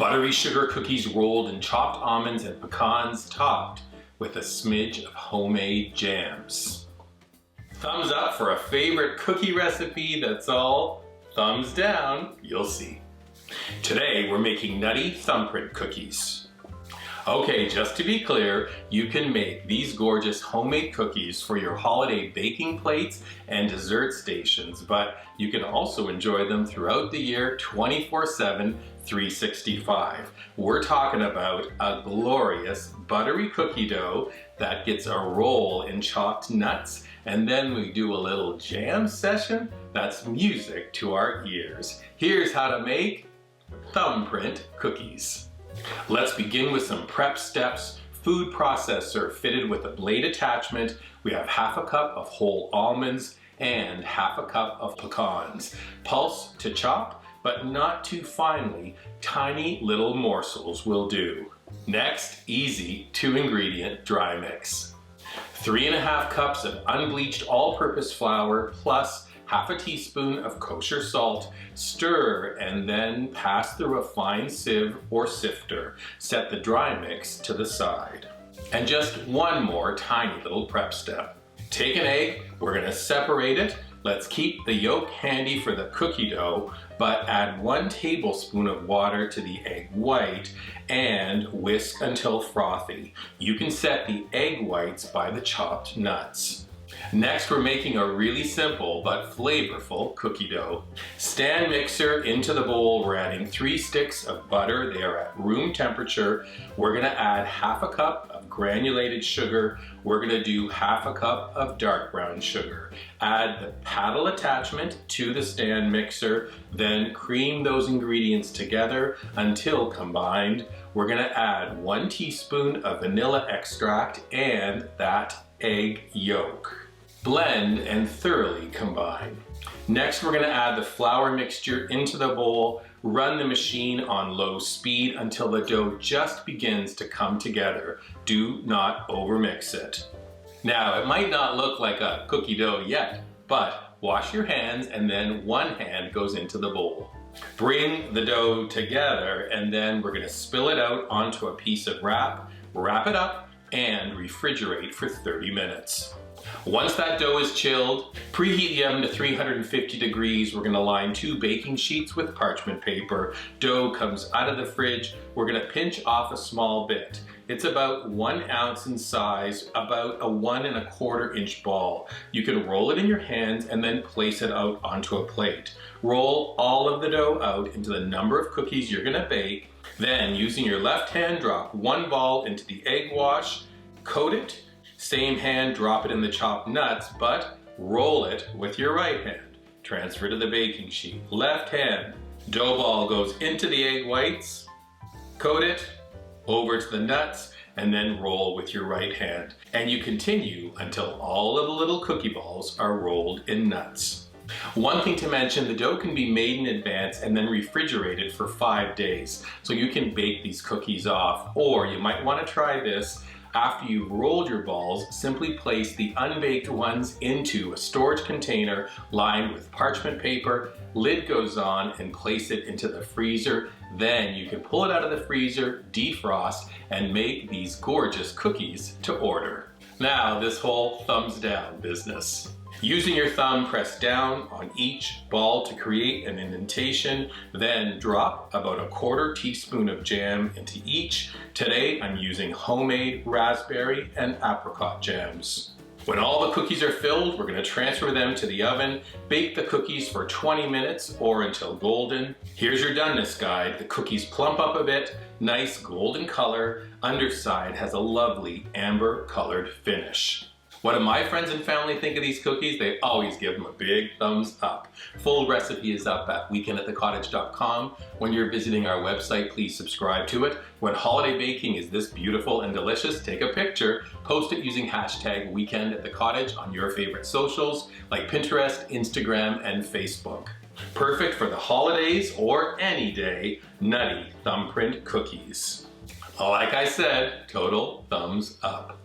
Buttery sugar cookies rolled in chopped almonds and pecans, topped with a smidge of homemade jams. Thumbs up for a favorite cookie recipe that's all thumbs down, you'll see. Today we're making Nutty Thumbprint cookies. Okay, just to be clear, you can make these gorgeous homemade cookies for your holiday baking plates and dessert stations, but you can also enjoy them throughout the year 24/7, 365. We're talking about a glorious buttery cookie dough that gets a roll in chopped nuts, and then we do a little jam session that's music to our ears. Here's how to make thumbprint cookies. Let's begin with some prep steps. Food processor fitted with a blade attachment. We have half a cup of whole almonds and half a cup of pecans. Pulse to chop, but not too finely. Tiny little morsels will do. Next, easy 2-ingredient dry mix. 3½ cups of unbleached all-purpose flour plus half a teaspoon of kosher salt. Stir and then pass through a fine sieve or sifter. Set the dry mix to the side. And just one more tiny little prep step. Take an egg, we're gonna separate it. Let's keep the yolk handy for the cookie dough, but add 1 tablespoon of water to the egg white and whisk until frothy. You can set the egg whites by the chopped nuts. Next, we're making a really simple but flavorful cookie dough. Stand mixer into the bowl. We're adding 3 sticks of butter. They are at room temperature. We're gonna add half a cup of granulated sugar. We're gonna do half a cup of dark brown sugar. Add the paddle attachment to the stand mixer, then cream those ingredients together until combined. We're gonna add 1 teaspoon of vanilla extract and that egg yolk. Blend and thoroughly combine. Next, we're gonna add the flour mixture into the bowl. Run the machine on low speed until the dough just begins to come together. Do not overmix it. Now, it might not look like a cookie dough yet, but wash your hands and then one hand goes into the bowl. Bring the dough together and then we're gonna spill it out onto a piece of wrap it up, and refrigerate for 30 minutes. Once that dough is chilled, preheat the oven to 350 degrees. We're gonna line 2 baking sheets with parchment paper. Dough comes out of the fridge. We're gonna pinch off a small bit. It's about 1 ounce in size, about a 1¼ inch ball. You can roll it in your hands and then place it out onto a plate. Roll all of the dough out into the number of cookies you're gonna bake. Then, using your left hand, drop 1 ball into the egg wash, coat it. Same hand, drop it in the chopped nuts, but roll it with your right hand. Transfer to the baking sheet. Left hand, dough ball goes into the egg whites, coat it, over to the nuts, and then roll with your right hand. And you continue until all of the little cookie balls are rolled in nuts. One thing to mention, the dough can be made in advance and then refrigerated for 5 days. So you can bake these cookies off, or you might want to try this. After you've rolled your balls, simply place the unbaked ones into a storage container lined with parchment paper, lid goes on, and place it into the freezer. Then you can pull it out of the freezer, defrost, and make these gorgeous cookies to order. Now, this whole thumbs down business. Using your thumb, press down on each ball to create an indentation, then drop about 1/4 teaspoon of jam into each. Today, I'm using homemade raspberry and apricot jams. When all the cookies are filled, we're gonna transfer them to the oven. Bake the cookies for 20 minutes or until golden. Here's your doneness guide. The cookies plump up a bit, nice golden color. Underside has a lovely amber colored finish. What do my friends and family think of these cookies? They always give them a big thumbs up. Full recipe is up at weekendatthecottage.com. When you're visiting our website, please subscribe to it. When holiday baking is this beautiful and delicious, take a picture, post it using hashtag weekendatthecottage on your favorite socials like Pinterest, Instagram, and Facebook. Perfect for the holidays or any day, Nutty Thumbprint cookies. Like I said, total thumbs up.